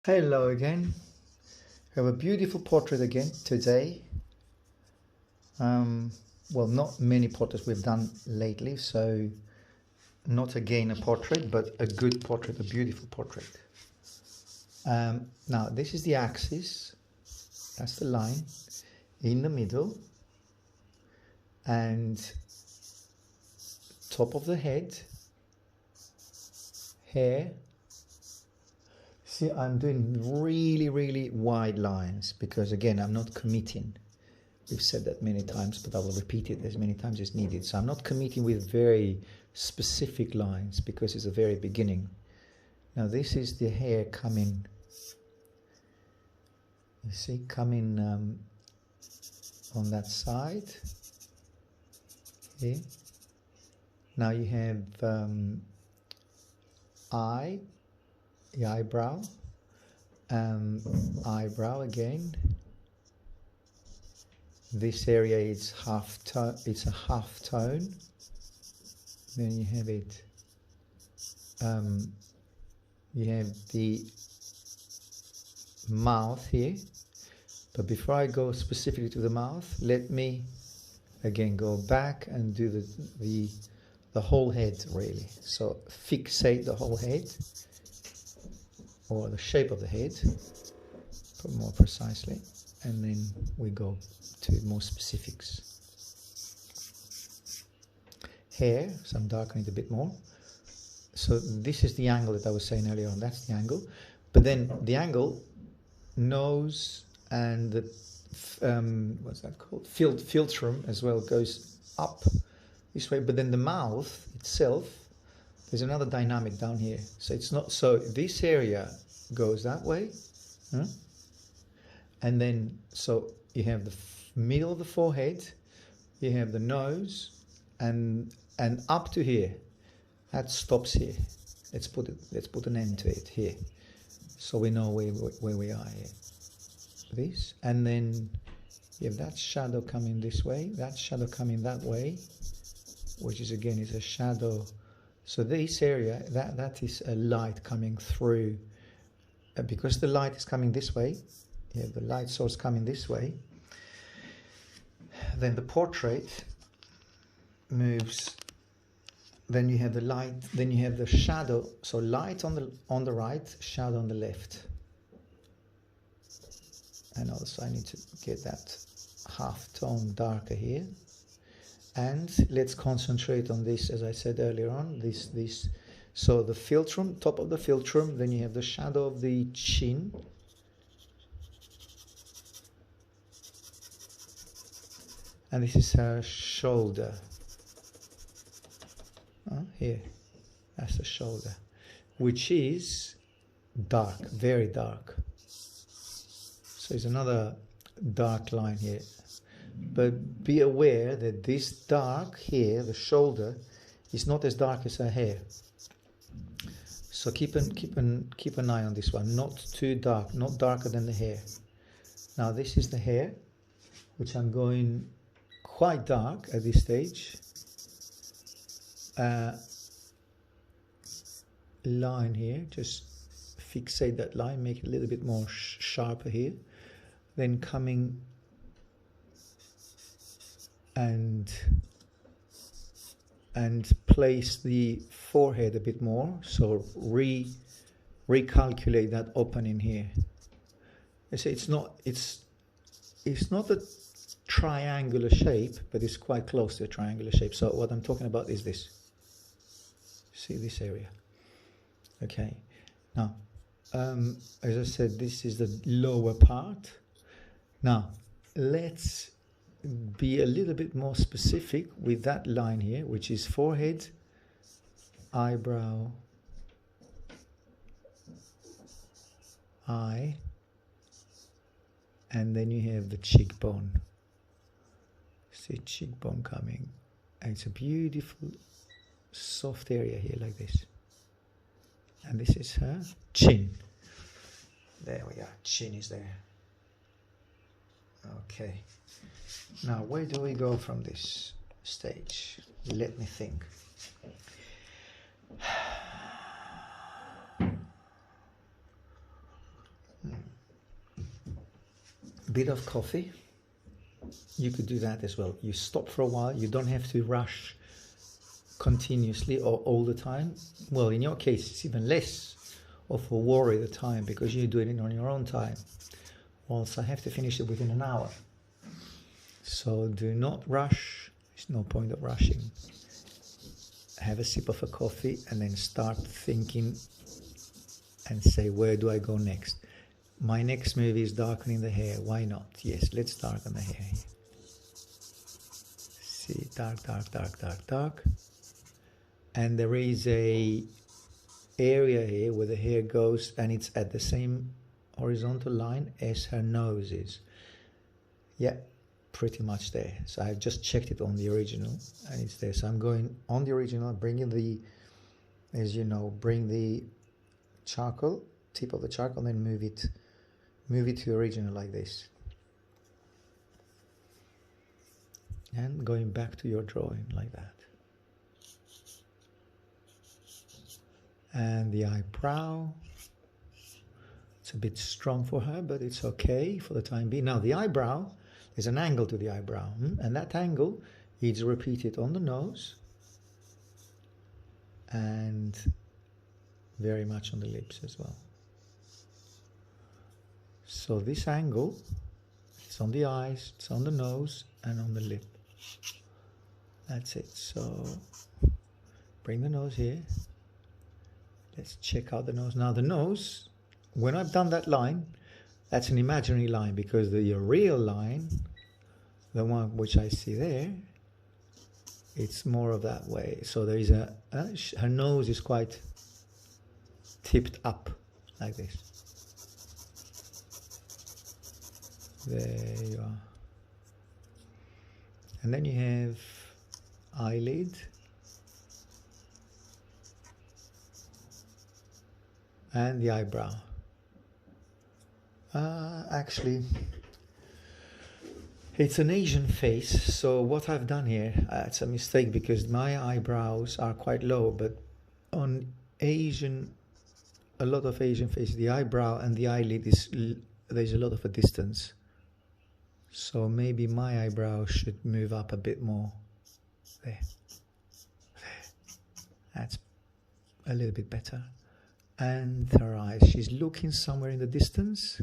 Hello again. We have a beautiful portrait again today. Well, not many portraits we've done lately, so not again a portrait, but a good portrait, a beautiful portrait. Now, this is the axis. That's the line in the middle, and top of the head, hair. See, I'm doing really wide lines because, again, I'm not committing. We've said that many times, but I will repeat it as many times as needed. So I'm not committing with very specific lines because it's the very beginning. Now this is the hair coming, you see, coming on that side here. Now you have the eyebrow, eyebrow again. This area is half tone. It's a half tone. Then you have it. You have the mouth here. But before I go specifically to the mouth, let me again go back and do the whole head really. So fixate the whole head, or the shape of the head, put more precisely, and then we go to more specifics. Hair, so I'm darkening it a bit more. So this is the angle that I was saying earlier on, that's the angle. But then the angle, nose and the, what's that called? Philtrum as well goes up this way, but then the mouth itself, there's another dynamic down here. So it's not, so this area goes that way, and then, so you have the middle of the forehead, you have the nose, and up to here. That stops here. Let's put an end to it here, so we know where we are here. This, and then you have that shadow coming this way, that shadow coming that way, which is again is a shadow. So this area, that is a light coming through, because the light is coming this way. You have the light source coming this way. Then the portrait moves. Then you have the light. Then you have the shadow. So light on the right, shadow on the left. And also I need to get that half tone darker here. And let's concentrate on this, as I said earlier on. This. So the philtrum, top of the philtrum. Then you have the shadow of the chin. And this is her shoulder. Here, that's the shoulder, which is dark, very dark. So it's another dark line here. But be aware that this dark here, the shoulder, is not as dark as her hair. So keep an eye on this one. Not too dark, not darker than the hair. Now this is the hair, which I'm going quite dark at this stage. Line here, just fixate that line, make it a little bit more sharper here. Then coming and place the forehead a bit more. So recalculate that opening here. I say it's not a triangular shape, but it's quite close to a triangular shape. So what I'm talking about is this. See this area. Okay. Now, as I said, this is the lower part. Now, let's be a little bit more specific with that line here, which is forehead, eyebrow, eye, and then you have the cheekbone. See cheekbone coming, and it's a beautiful soft area here like this. And this is her chin. There we are, chin is there. Okay. Now, where do we go from this stage? Let me think. bit of coffee. You could do that as well. You stop for a while. You don't have to rush continuously or all the time. Well, in your case, it's even less of a worry the time because you're doing it on your own time. Also, I have to finish it within an hour. So do not rush. There's no point of rushing. Have a sip of a coffee and then start thinking and say, where do I go next? My next movie is darkening the hair. Why not? Yes, let's darken the hair. See, dark, dark, dark, dark, dark. And there is a area here where the hair goes and it's at the same horizontal line as her nose is. Yeah, pretty much there. So I've just checked it on the original and it's there. So I'm going on the original, bringing the, as you know, bring the charcoal, tip of the charcoal, and then move it to the original like this. And going back to your drawing like that. And the eyebrow, it's a bit strong for her, but it's okay for the time being. Now the eyebrow, there's an angle to the eyebrow, and that angle is repeated on the nose and very much on the lips as well. So this angle, it's on the eyes, it's on the nose and on the lip. That's it. So bring the nose here. Let's check out the nose. Now the nose, when I've done that line, that's an imaginary line because the real line, the one which I see there, it's more of that way. So there is her nose is quite tipped up like this. There you are. And then you have eyelid. And the eyebrow. Actually, it's an Asian face, so what I've done here, it's a mistake because my eyebrows are quite low, but on Asian, a lot of Asian faces, the eyebrow and the eyelid there's a lot of a distance. So maybe my eyebrow should move up a bit more. There. That's a little bit better. And her eyes, she's looking somewhere in the distance.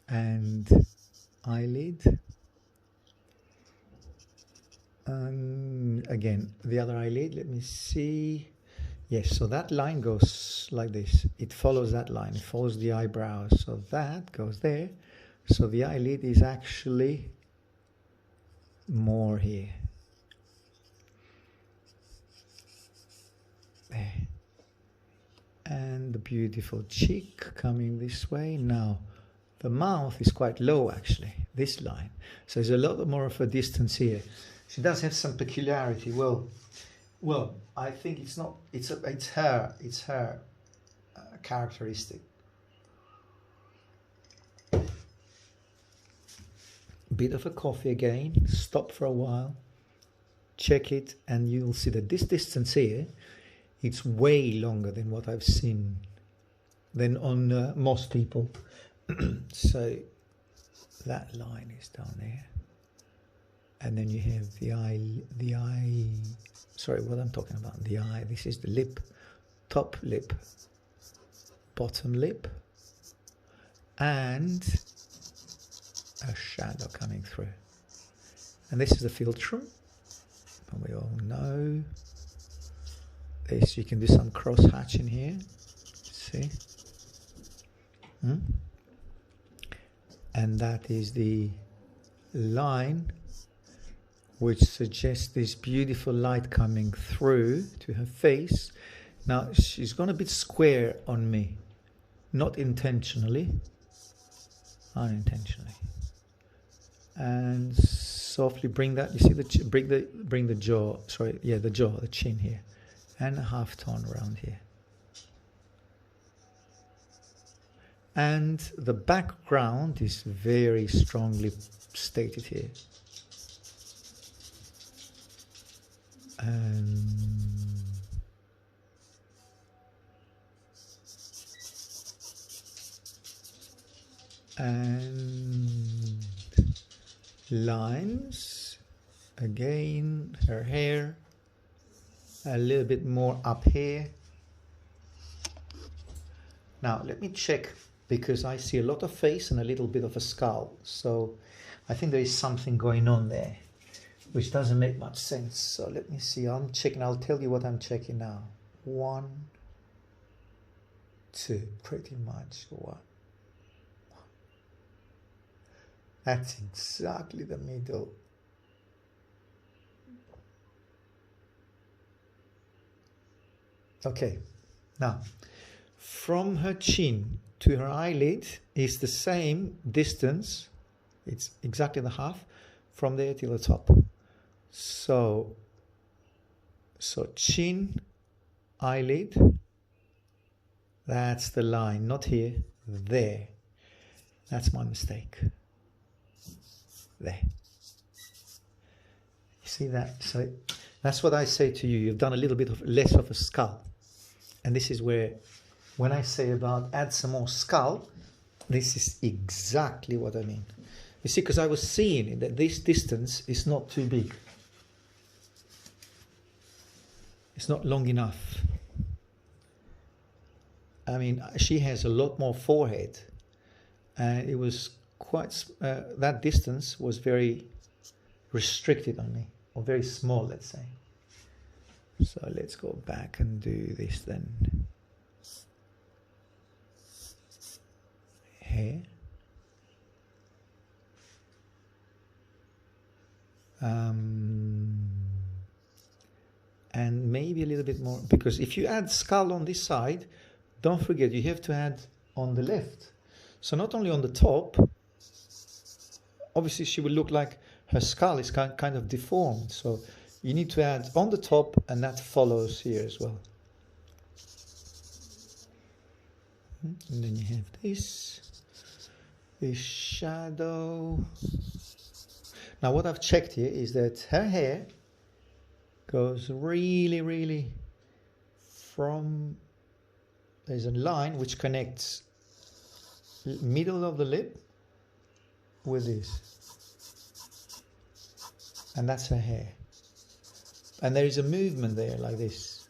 And eyelid. Again, the other eyelid, let me see. Yes, so that line goes like this. It follows that line, it follows the eyebrows. So that goes there. So the eyelid is actually more here. There. And the beautiful cheek coming this way. Now, the mouth is quite low actually, this line. So there's a lot more of a distance here. She does have some peculiarity. Well, I think it's not. It's her characteristic. Bit of a coffee again. Stop for a while. Check it, and you'll see that this distance here, it's way longer than what I've seen than on most people. So that line is down there, and then you have the eye. Sorry, what I'm talking about, the eye. This is the lip, top lip, bottom lip, and a shadow coming through. And this is the filter, and we all know this. You can do some cross hatching here. See? And that is the line which suggests this beautiful light coming through to her face. Now she's gone a bit square on me, not intentionally, unintentionally. And softly bring that. You see bring the jaw. Sorry, yeah, the jaw, the chin here, and a half tone around here. And the background is very strongly stated here. And lines. Again, her hair. A little bit more up here. Now, let me check, because I see a lot of face and a little bit of a skull. So I think there is something going on there, which doesn't make much sense. So let me see. I'm checking. I'll tell you what I'm checking now. 1, 2, pretty much. 1. That's exactly the middle. Okay. Now, from her chin to her eyelid is the same distance. It's exactly the half from there till the top. So chin, eyelid, that's the line, not here, there. That's my mistake. There. You see that? So that's what I say to you. You've done a little bit of less of a skull. And this is where, when I say about add some more skull, this is exactly what I mean. You see, because I was seeing that this distance is not too big. It's not long enough. I mean, she has a lot more forehead. And it was quite, that distance was very restricted on me, or very small, let's say. So let's go back and do this then. Hair. And maybe a little bit more, because if you add skull on this side, don't forget you have to add on the left. So not only on the top, obviously she will look like her skull is kind of deformed. So you need to add on the top, and that follows here as well. And then you have this shadow. Now what I've checked here is that her hair goes really, really from, there's a line which connects middle of the lip with this. And that's her hair. And there is a movement there like this.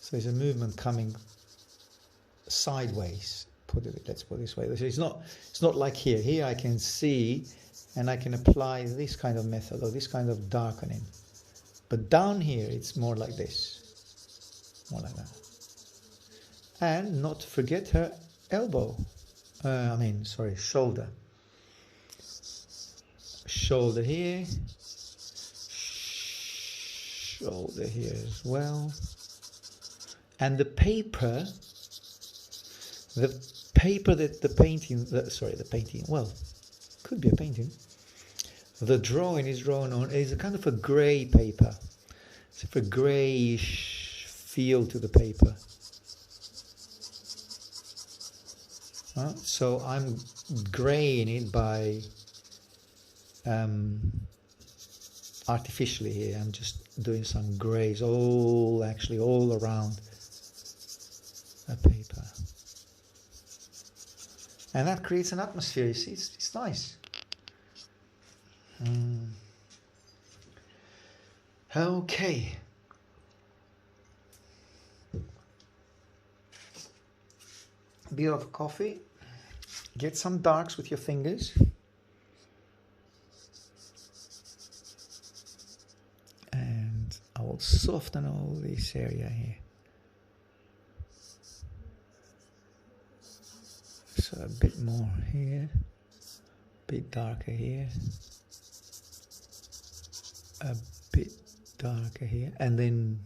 So there's a movement coming sideways. Let's put it this way. It's not like here. Here I can see and I can apply this kind of method or this kind of darkening. But down here it's more like this. More like that. And not to forget her elbow. Shoulder. Shoulder here. Shoulder here as well. And the paper that the painting, well, could be a painting. The drawing is drawn on is a kind of a grey paper. It's a greyish feel to the paper. So I'm greying it by artificially here. I'm just doing some greys all around a paper. And that creates an atmosphere, you see, it's nice. Okay. Bit of coffee. Get some darks with your fingers. And I will soften all this area here. So a bit more here, a bit darker here, a bit darker here, and then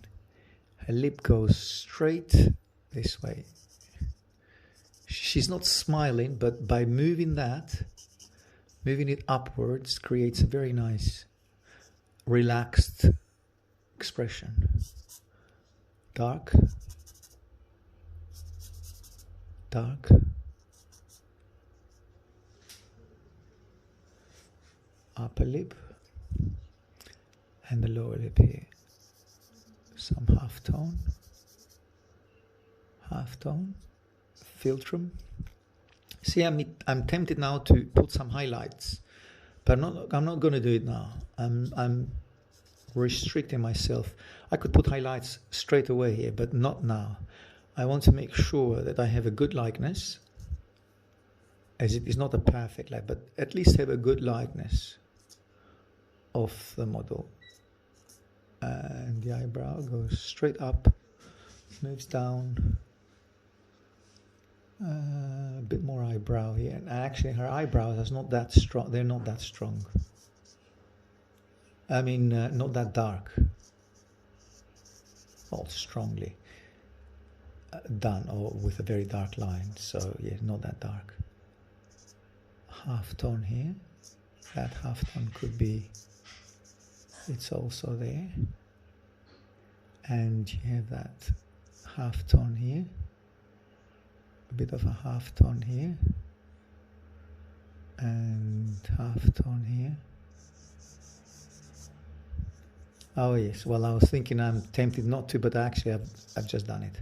her lip goes straight this way. She's not smiling, but by moving it upwards creates a very nice, relaxed expression. Dark, dark. Upper lip and the lower lip here. Some half tone, philtrum, See, I'm tempted now to put some highlights, but I'm not going to do it now. I'm restricting myself. I could put highlights straight away here, but not now. I want to make sure that I have a good likeness, as it is not a perfect like, but at least have a good likeness of the model. And the eyebrow goes straight up, moves down, a bit more eyebrow here. And actually her eyebrows are not that strong. They're not that strong. I mean, not that dark. Well, strongly done, or with a very dark line. So yeah, not that dark. Half tone here. That half tone could be, it's also there. And you have that half tone here. A bit of a half tone here. And half tone here. Oh yes, well I was thinking, I'm tempted not to, but actually I've just done it.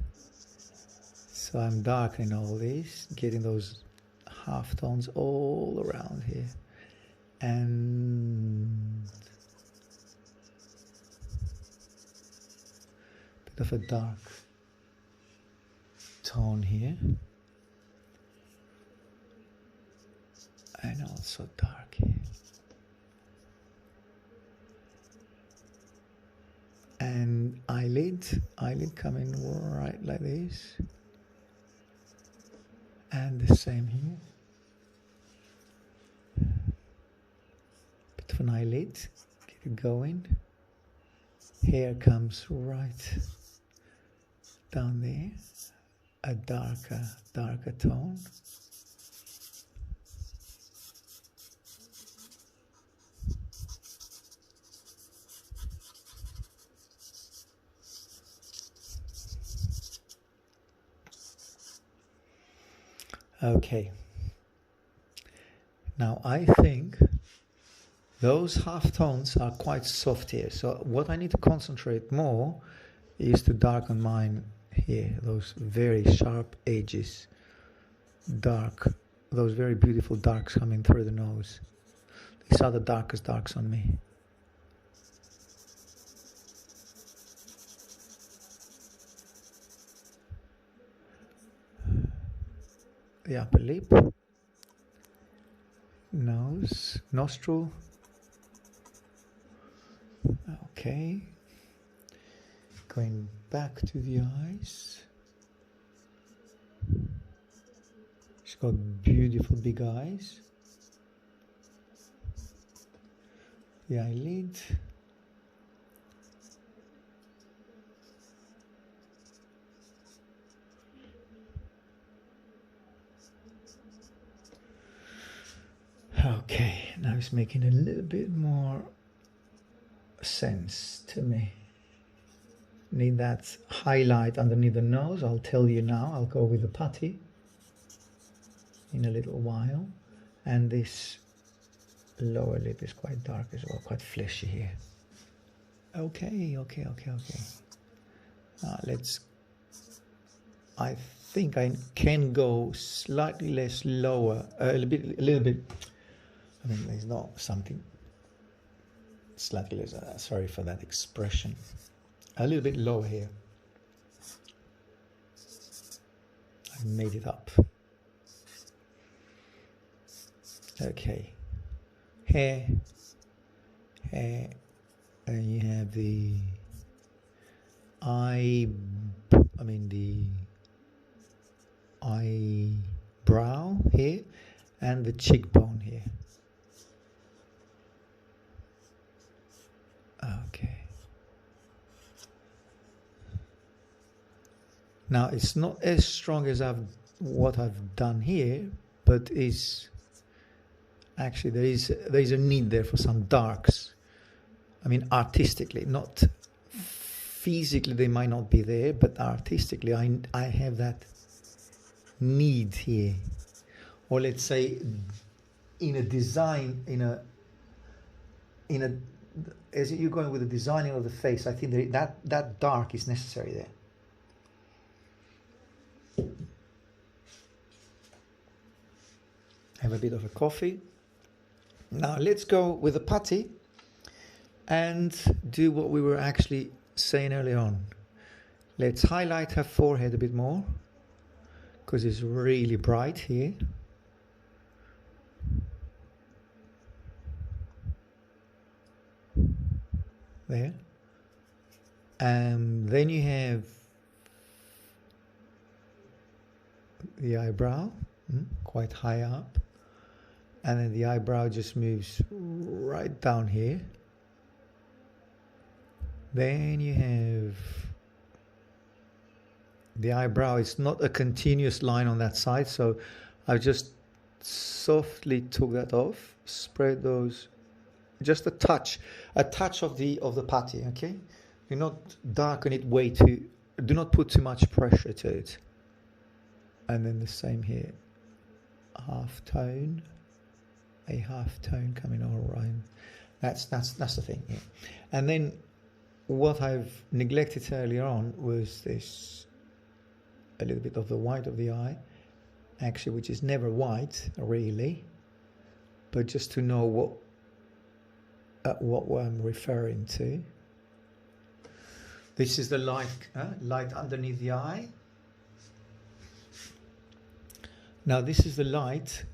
So I'm darkening all these, getting those half tones all around here. And a bit of a dark tone here. And also dark here. And eyelid coming right like this. And the same here. Bit of an eyelid, get it going. Hair comes right down there. A darker tone. Okay, now I think those half tones are quite soft here, so what I need to concentrate more is to darken mine here, those very sharp edges, dark, those very beautiful darks coming through the nose. These are the darkest darks on me. The upper lip, nose, nostril. Okay, going back to the eyes. She's got beautiful big eyes. The eyelid. Okay, now it's making a little bit more sense to me. Need that highlight underneath the nose. I'll tell you now. I'll go with the putty in a little while. And this lower lip is quite dark as well, quite fleshy here. Okay. I think I can go slightly less lower, a little bit. I mean, there's not something slightly less. Sorry for that expression. A little bit lower here. I made it up. Okay. Hair, and you have the eyebrow here, and the cheekbone here. Okay. Now it's not as strong as what I've done here, but is actually there is a need there for some darks. I mean, artistically, not physically, they might not be there, but artistically, I have that need here. Or let's say, in a design, as you're going with the designing of the face, I think that dark is necessary there. have a bit of a coffee. Now let's go with the putty and do what we were actually saying earlier on. Let's highlight her forehead a bit more because it's really bright here. There. And then you have the eyebrow, quite high up. And then the eyebrow just moves right down here. Then you have the eyebrow. It's not a continuous line on that side, so I just softly took that off, spread those, just a touch of the putty, okay? Do not darken it way too, do not put too much pressure to it. And then the same here, half tone, a half tone coming all around. That's the thing. Yeah. And then what I've neglected earlier on was this, a little bit of the white of the eye, actually, which is never white really, but just to know what I'm referring to. This is the light underneath the eye. Now this is the light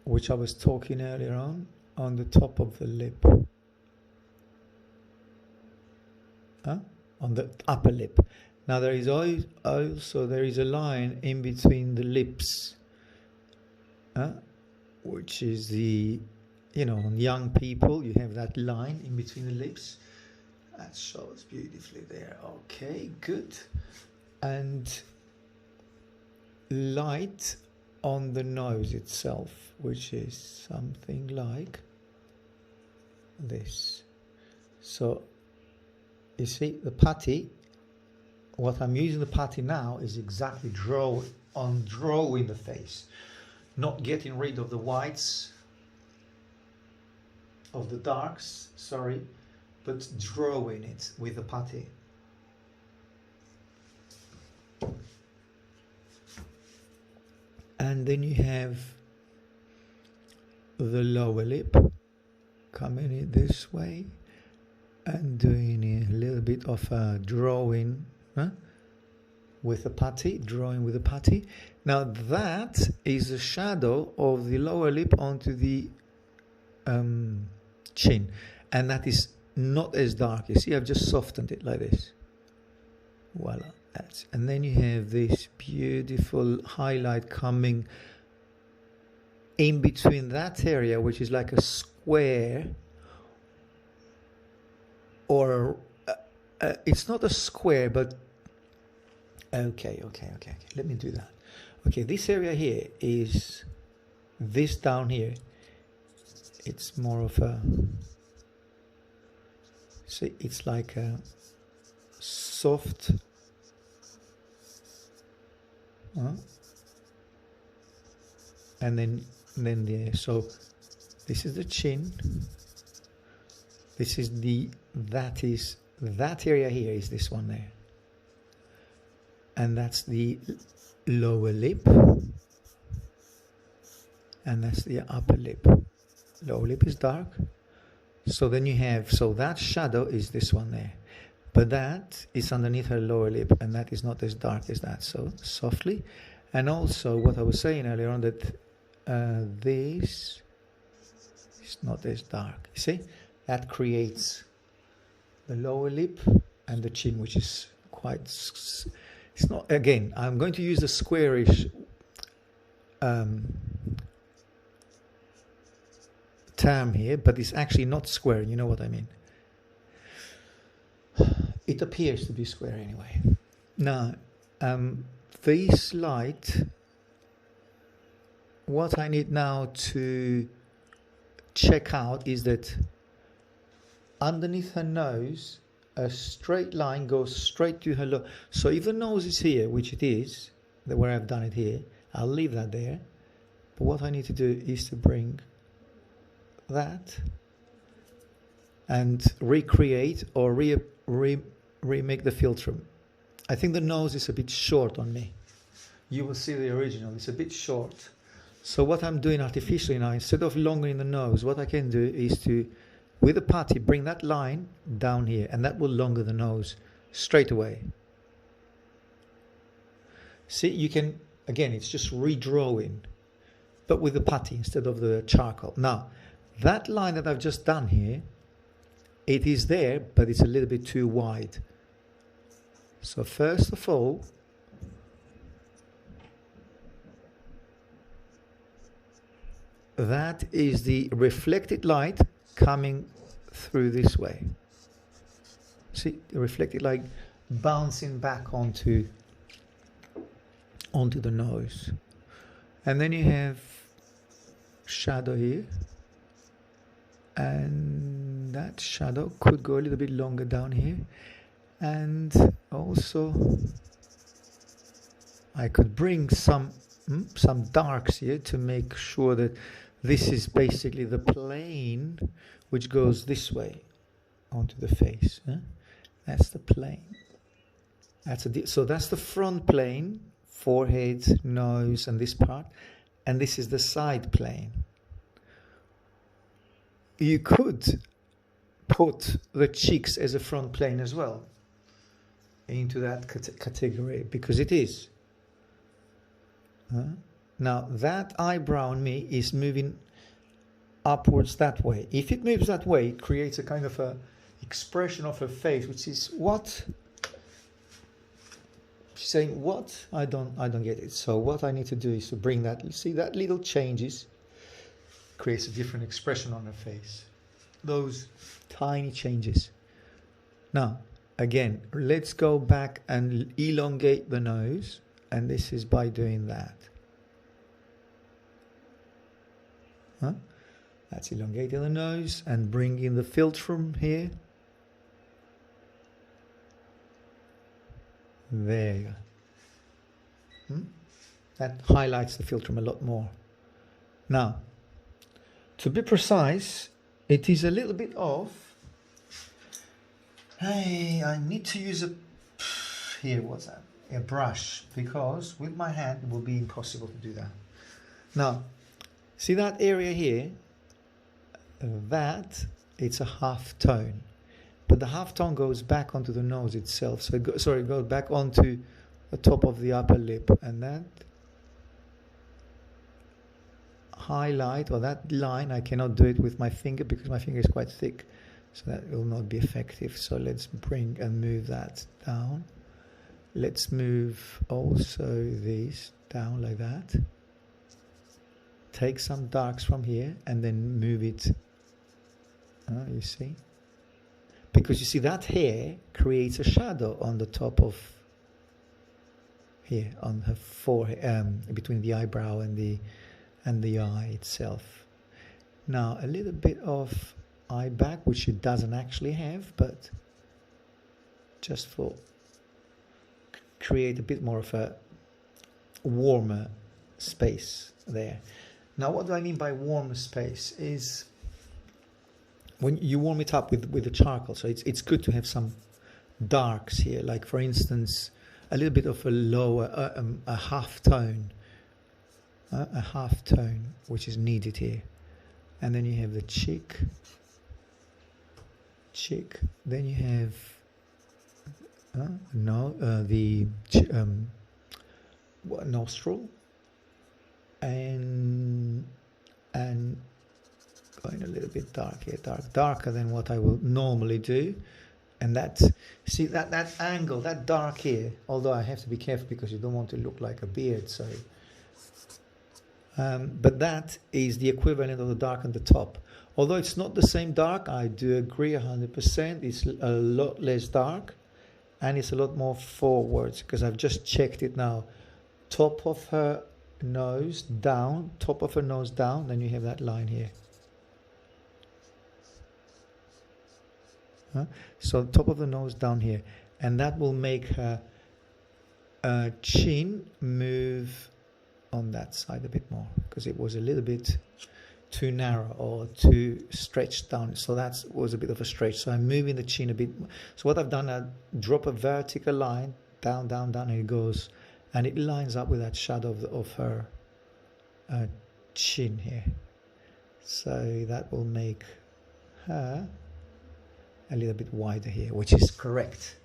which I was talking earlier on the top of the lip. On the upper lip. Now there is also a line in between the lips, which is the, on young people you have that line in between the lips. That shows beautifully there. Okay, good. And light on the nose itself, which is something like this. So you see the putty, what I'm using the putty now is exactly drawing the face, not getting rid of the whites, of the darks, sorry, but drawing it with the putty. And then you have the lower lip coming in this way and doing a little bit of a drawing with the putty, Now that is a shadow of the lower lip onto the chin, and that is not as dark. You see, I've just softened it like this. Voila. And then you have this beautiful highlight coming in between that area, which is like a square, or it's not a square, but okay. Let me do that. Okay, this area here is this down here. It's more of a, see, it's like a soft, and then there. So this is the chin. This is that area here is this one there, and that's the lower lip, and that's the upper lip. Lower lip is dark. So then you have, so that shadow is this one there, but that is underneath her lower lip, and that is not as dark as that. So softly. And also what I was saying earlier on, that this is not as dark. You see, that creates the lower lip and the chin, which is quite, it's not, again, I'm going to use the squarish term here, but it's actually not square. You know what I mean? It appears to be square anyway. Now, this light, what I need now to check out is that underneath her nose, a straight line goes straight to her lower. So if the nose is here, which it is, where I've done it here, I'll leave that there. But what I need to do is to bring that and recreate or remake the filter. I think the nose is a bit short on me. You will see the original, it's a bit short. So what I'm doing artificially now, instead of longering the nose, what I can do is to, with the putty, bring that line down here, and that will longer the nose straight away. See, you can, again, it's just redrawing, but with the putty instead of the charcoal. Now, that line that I've just done here, it is there, but it's a little bit too wide. So first of all, that is the reflected light coming through this way. See, the reflected light bouncing back onto the nose. And then you have shadow here. And that shadow could go a little bit longer down here. And also I could bring some darks here to make sure that this is basically the plane which goes this way onto the face. That's the plane. So that's the front plane, forehead, nose, and this part, and this is the side plane. You could put the cheeks as a front plane as well into that category, because it is. Now that eyebrow on me is moving upwards that way. If it moves that way, it creates a kind of a expression of her face, which is what she's saying. What? I don't get it. So what I need to do is to bring that. You see that little changes creates a different expression on her face. Those tiny changes. Now again, let's go back and elongate the nose, and this is by doing that. That's elongating the nose and bringing the philtrum here. There you go. That highlights the philtrum a lot more. Now, to be precise, it is a little bit off. Hey, I need to use a brush, because with my hand it will be impossible to do that. Now, see that area here? That it's a half tone, but the half tone goes back onto the nose itself. So it goes back onto the top of the upper lip, and that highlight or that line, I cannot do it with my finger because my finger is quite thick, so that will not be effective. So let's bring and move that down. Let's move also this down like that. Take some darks from here and then move it. You see? Because you see that hair creates a shadow on the top of here, on her forehead, between the eyebrow and the eye itself. Now a little bit of eye back, which it doesn't actually have, but just for create a bit more of a warmer space there. Now what do I mean by warmer space is when you warm it up with the charcoal. So it's good to have some darks here, like for instance a little bit of a lower a half tone, which is needed here. And then you have the cheek, then you have the nostril, and going a little bit dark here, darker than what I will normally do. And that, see that angle, that dark here, although I have to be careful because you don't want to look like a beard, so but that is the equivalent of the dark on the top. Although it's not the same dark, I do agree 100%. It's a lot less dark and it's a lot more forwards, because I've just checked it now. Top of her nose down, then you have that line here. So top of the nose down here, and that will make her chin move on that side a bit more, because it was a little bit too narrow or too stretched down. So that was a bit of a stretch. So I'm moving the chin a bit. So what I've done, I drop a vertical line down, and it goes, and it lines up with that shadow of her chin here. So that will make her a little bit wider here, which is correct.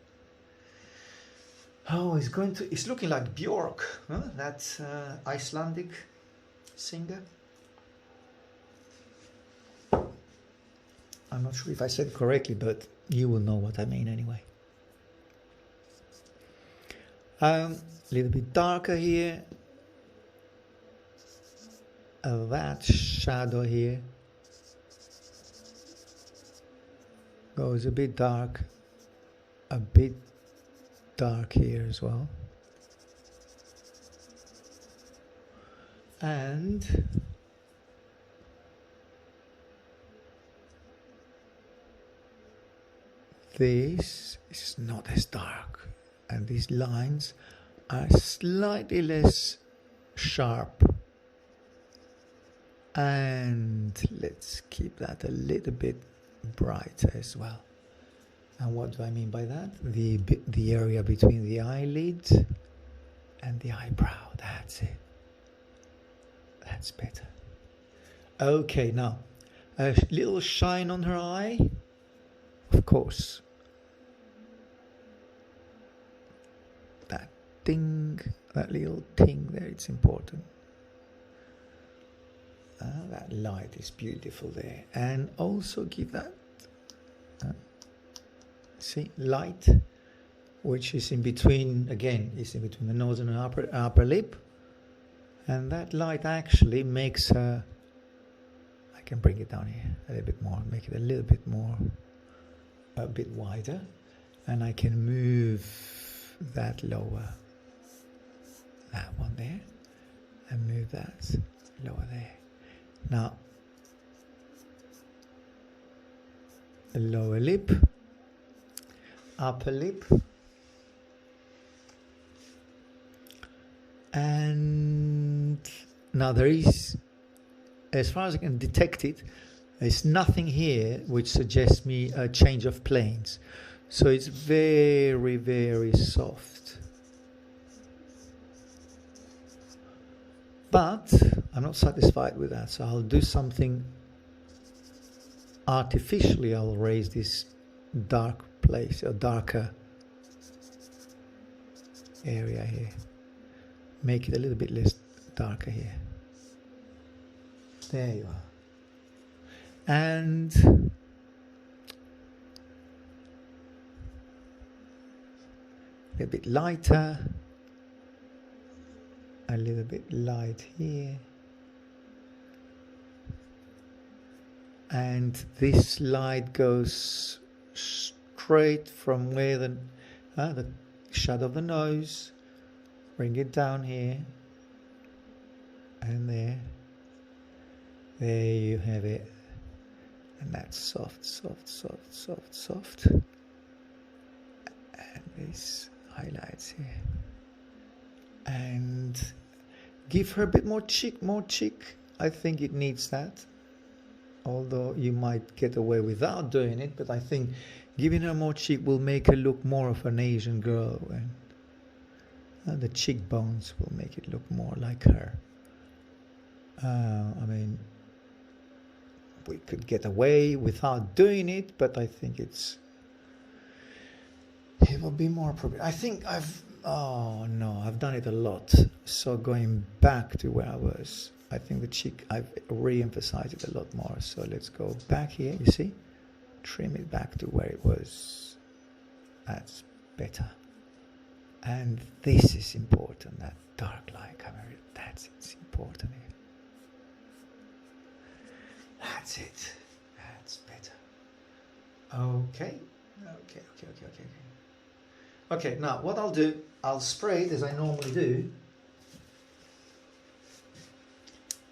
Oh, it's looking like Björk, huh? That Icelandic singer. I'm not sure if I said it correctly, but you will know what I mean anyway. A little bit darker here. That shadow here goes a bit dark here as well. And this is not as dark, and these lines are slightly less sharp. And let's keep that a little bit brighter as well. And what do I mean by that? The area between the eyelid and the eyebrow. That's it. That's better. Okay, now a little shine on her eye, of course. That ding, that little ting there, it's important. That light is beautiful there. And also give that, see, light, which is in between, again, is in between the nose and the upper lip. And that light actually makes her, I can bring it down here a little bit more, make it a little bit more, a bit wider. And I can move that lower, that one there, and move that lower there. Now, the lower lip, upper lip, and now there is, as far as I can detect it, there's nothing here which suggests me a change of planes. So it's very, very soft. But I'm not satisfied with that, so I'll do something artificially. I'll raise this dark place, or darker area here. Make it a little bit less darker here. There you are. And a bit lighter. A little bit light here, and this light goes straight from where the shadow of the nose, bring it down here, and there you have it, and that's soft, soft, soft, soft, soft, and this highlights here. And give her a bit more cheek. I think it needs that. Although you might get away without doing it, but I think giving her more cheek will make her look more of an Asian girl, and the cheekbones will make it look more like her. I mean, we could get away without doing it, but I think it will be more appropriate. I think I've done it a lot. So going back to where I was, I think the cheek, I've re-emphasized it a lot more. So let's go back here, you see? Trim it back to where it was. That's better. And this is important, that dark light camera, it's important here. That's it. That's better. Okay. Okay, now what I'll do, I'll spray it as I normally do,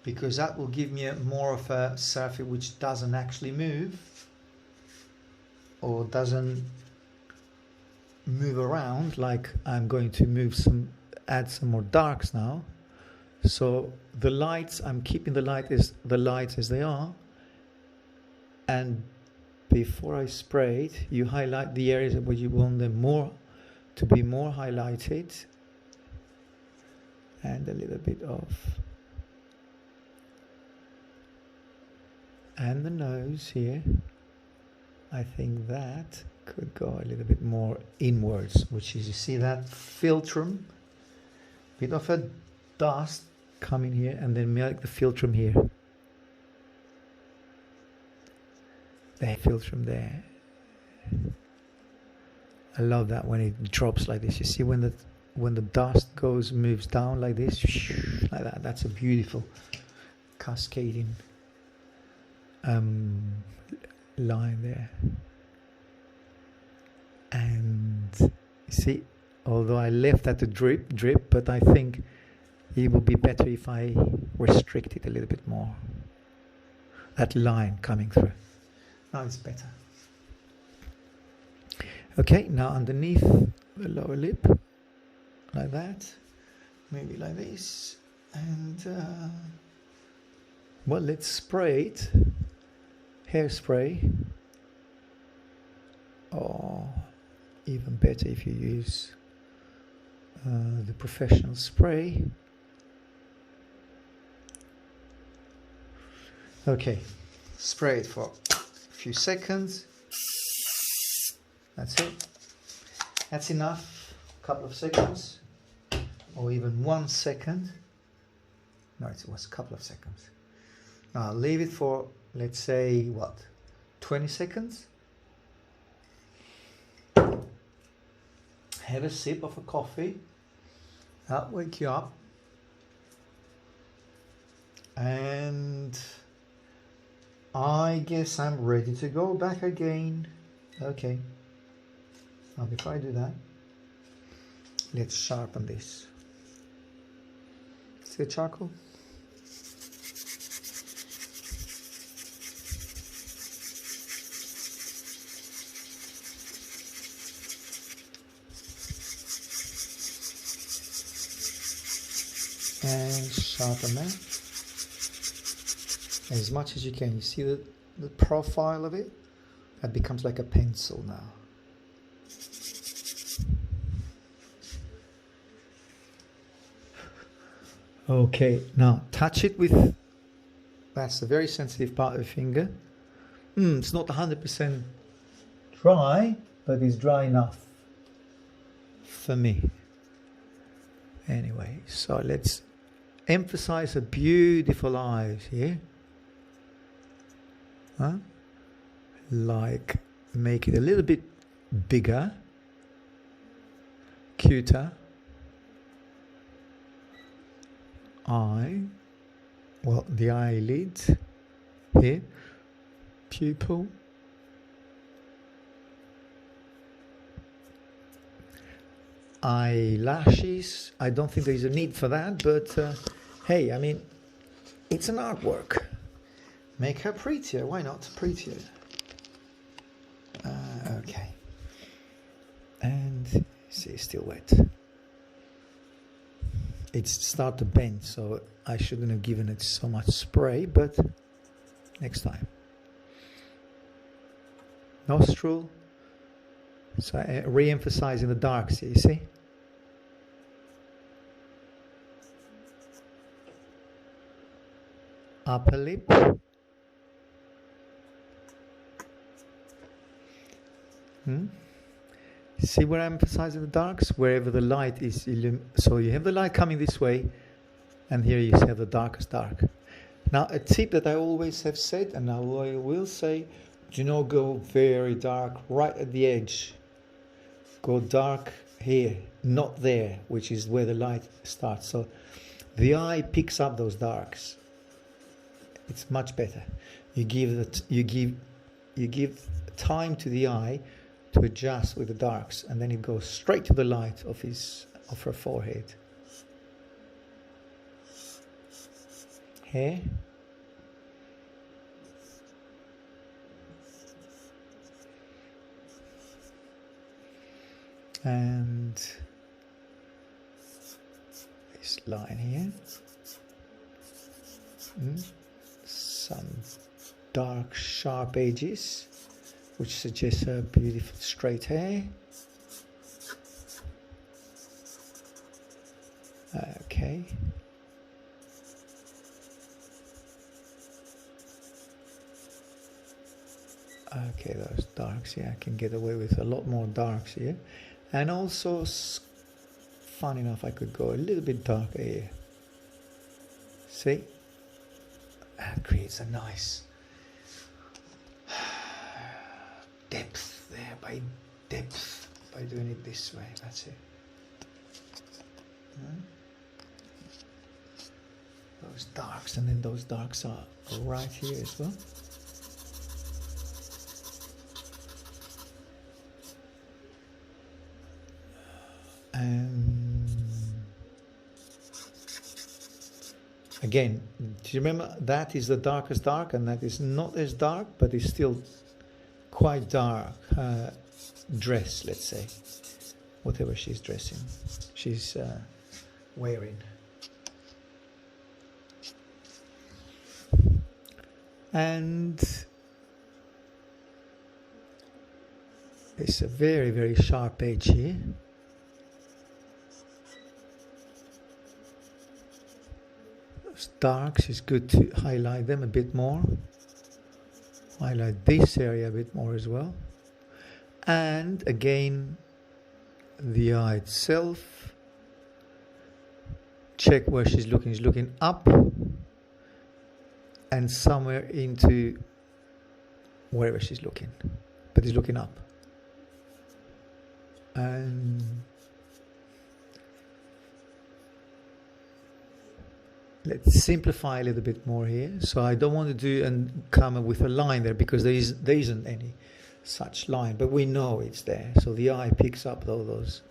because that will give me more of a surface which doesn't actually move, or doesn't move around, like I'm going to add some more darks now. So the lights, I'm keeping the lights as they are, and before I spray it, you highlight the areas where you want them to be more highlighted, and a little bit of and the nose here. I think that could go a little bit more inwards, which is, you see that philtrum, bit of a dust coming here, and then make the philtrum here. The philtrum there. I love that when it drops like this. You see when the dust moves down like this, like that. That's a beautiful cascading line there. And see, although I left that to drip, but I think it would be better if I restrict it a little bit more. That line coming through. Now it's better. Okay, now underneath the lower lip, like that, maybe like this, and well, let's spray it. Hairspray, or even better if you use the professional spray. Okay, spray it for a few seconds. That's it. That's enough. A couple of seconds, or even 1 second. No, it was a couple of seconds. Now leave it for, let's say, what, 20 seconds? Have a sip of a coffee. That'll wake you up. And I guess I'm ready to go back again. Okay. Now before I do that, let's sharpen this. See the charcoal? And sharpen that as much as you can. You see the profile of it? That becomes like a pencil now. Okay, now touch it with, that's a very sensitive part of the finger. It's not 100% dry, but it's dry enough for me. Anyway, so let's emphasize the beautiful eyes here. Like, make it a little bit bigger, cuter. Eye, well, the eyelid here, pupil, eyelashes. I don't think there is a need for that, but hey, I mean, it's an artwork. Make her prettier. Why not prettier? Okay. And see, still wet. It's start to bend, so I shouldn't have given it so much spray, but next time. Nostril. So re-emphasizing the darks here, you see? Upper lip. See where I'm emphasizing the darks? Wherever the light is, so you have the light coming this way, and here you have the darkest dark. Now, a tip that I always have said, and I will say, do not go very dark right at the edge. Go dark here, not there, which is where the light starts. So the eye picks up those darks. It's much better. You give time to the eye to adjust with the darks, and then it goes straight to the light of her forehead. Hair. And this line here. Some dark, sharp edges, which suggests a beautiful straight hair. Okay. Okay, those darks here, I can get away with a lot more darks here. And also, fun enough, I could go a little bit darker here. See? That creates a nice depth there, by doing it this way. That's it. Those darks, and then those darks are right here as well. And again, do you remember that is the darkest dark, and that is not as dark, but it's still quite dark dress, let's say, whatever she's wearing. And it's a very, very sharp edge here. Those darks is good to highlight them a bit more. Highlight this area a bit more as well. And again, the eye itself. Check where she's looking. She's looking up and somewhere into wherever she's looking, but he's looking up. And let's simplify a little bit more here. So I don't want to do and come up with a line there, because there isn't any such line, but we know it's there. So the eye picks up all those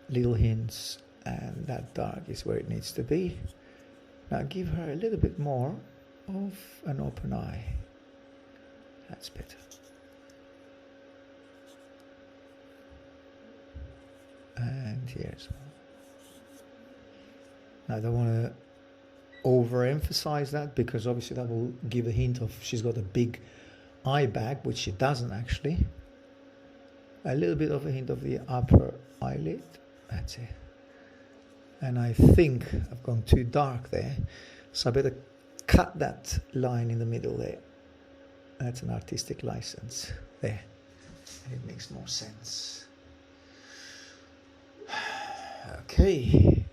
little hints, and that dark is where it needs to be. Now give her a little bit more of an open eye. That's better. And here as well. Now I don't want to overemphasize that, because obviously that will give a hint of she's got a big eye bag, which she doesn't actually. A little bit of a hint of the upper eyelid. That's it. And I think I've gone too dark there, so I better cut that line in the middle there. That's an artistic license there, and it makes more sense. Okay.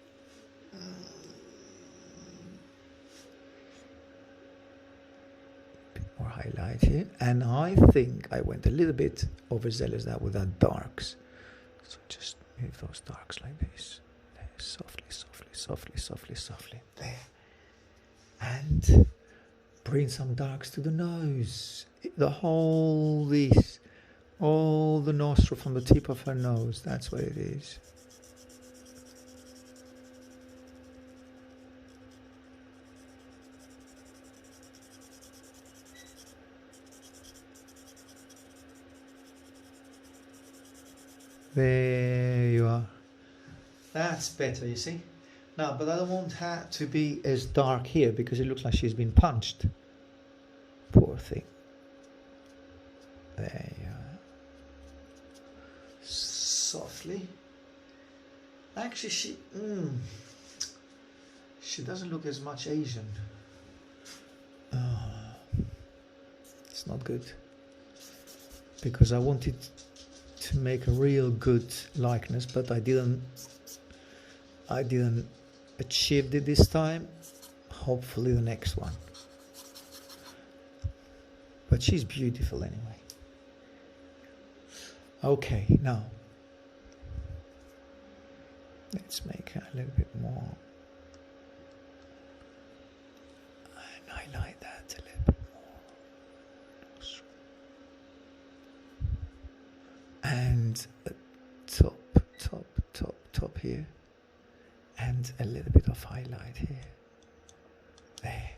Bit more highlight here, and I think I went a little bit overzealous there with that darks. So just move those darks like this. There, softly, softly, softly, softly, softly. There. And bring some darks to the nose. All the nostril from the tip of her nose. That's what it is. There you are. That's better, you see? Now, but I don't want her to be as dark here, because it looks like she's been punched. Poor thing. There you are. Softly. Actually, she doesn't look as much Asian. It's not good. Because I wanted to make a real good likeness, but I didn't achieve it this time. Hopefully the next one. But she's beautiful anyway. Okay, now let's make her a little bit more, and highlight that a little bit more. And top here, and a little bit of highlight here. There.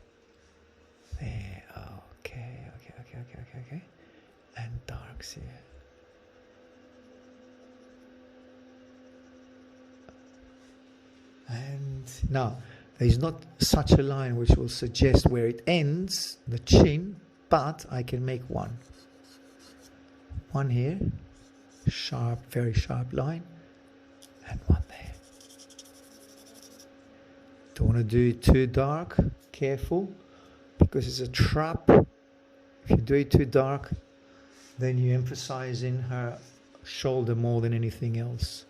Okay. And darks here. And now, there is not such a line which will suggest where it ends, the chin, but I can make one. One here, sharp, very sharp line, and one there. Don't want to do it too dark, careful, because it's a trap. If you do it too dark, then you're emphasizing her shoulder more than anything else.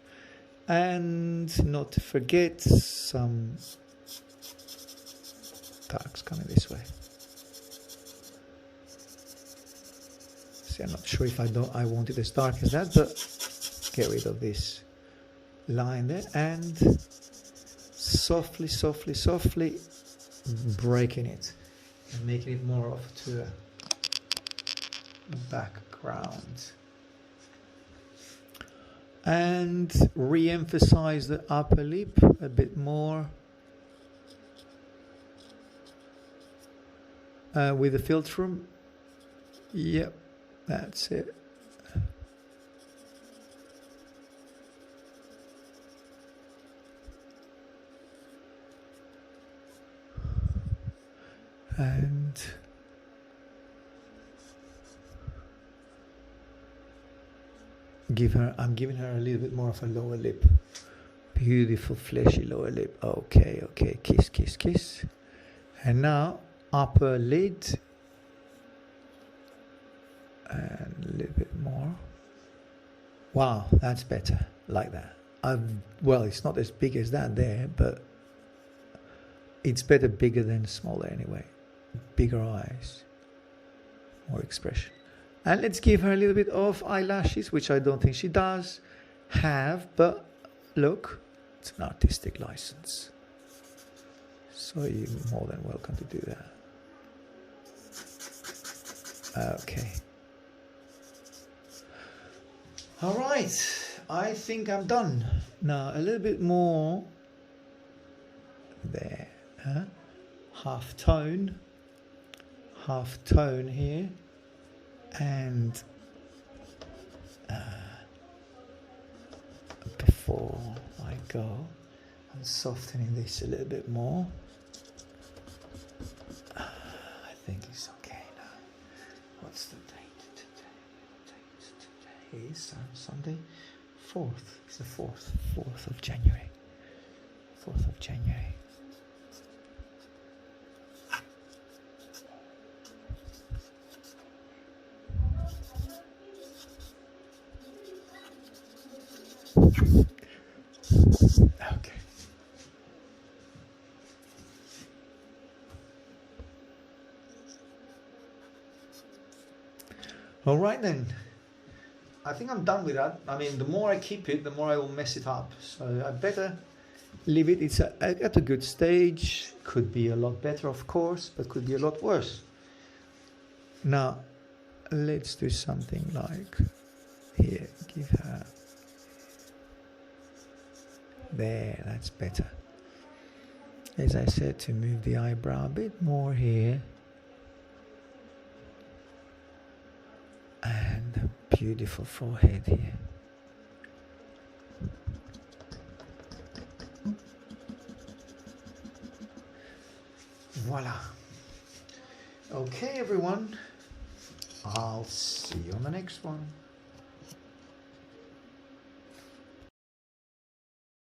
And not to forget some darks coming this way. See, I'm not sure if I want it as dark as that, but get rid of this line there and softly breaking it and making it more off to a background. And re-emphasize the upper lip a bit more with the philtrum. Yep, that's it. And I'm giving her a little bit more of a lower lip. Beautiful fleshy lower lip. Okay, kiss. And now upper lid. And a little bit more. Wow, that's better. Like that. Well, it's not as big as that there, but it's better bigger than smaller anyway. Bigger eyes. More expression. And let's give her a little bit of eyelashes, which I don't think she does have, but look, it's an artistic license. So you're more than welcome to do that. Okay. All right, I think I'm done. Now a little bit more there. Half tone here. And before I go, I'm softening this a little bit more. I think it's okay now. What's the date today? Today is Sunday, 4th. It's the 4th of January. 4th of January. Okay. All right then. I think I'm done with that. I mean, the more I keep it, the more I will mess it up. So I better leave it. It's at a good stage. Could be a lot better, of course, but could be a lot worse. Now, let's do something like here. Give her. There, that's better. As I said, to move the eyebrow a bit more here. And a beautiful forehead here. Voila. Okay, everyone. I'll see you on the next one.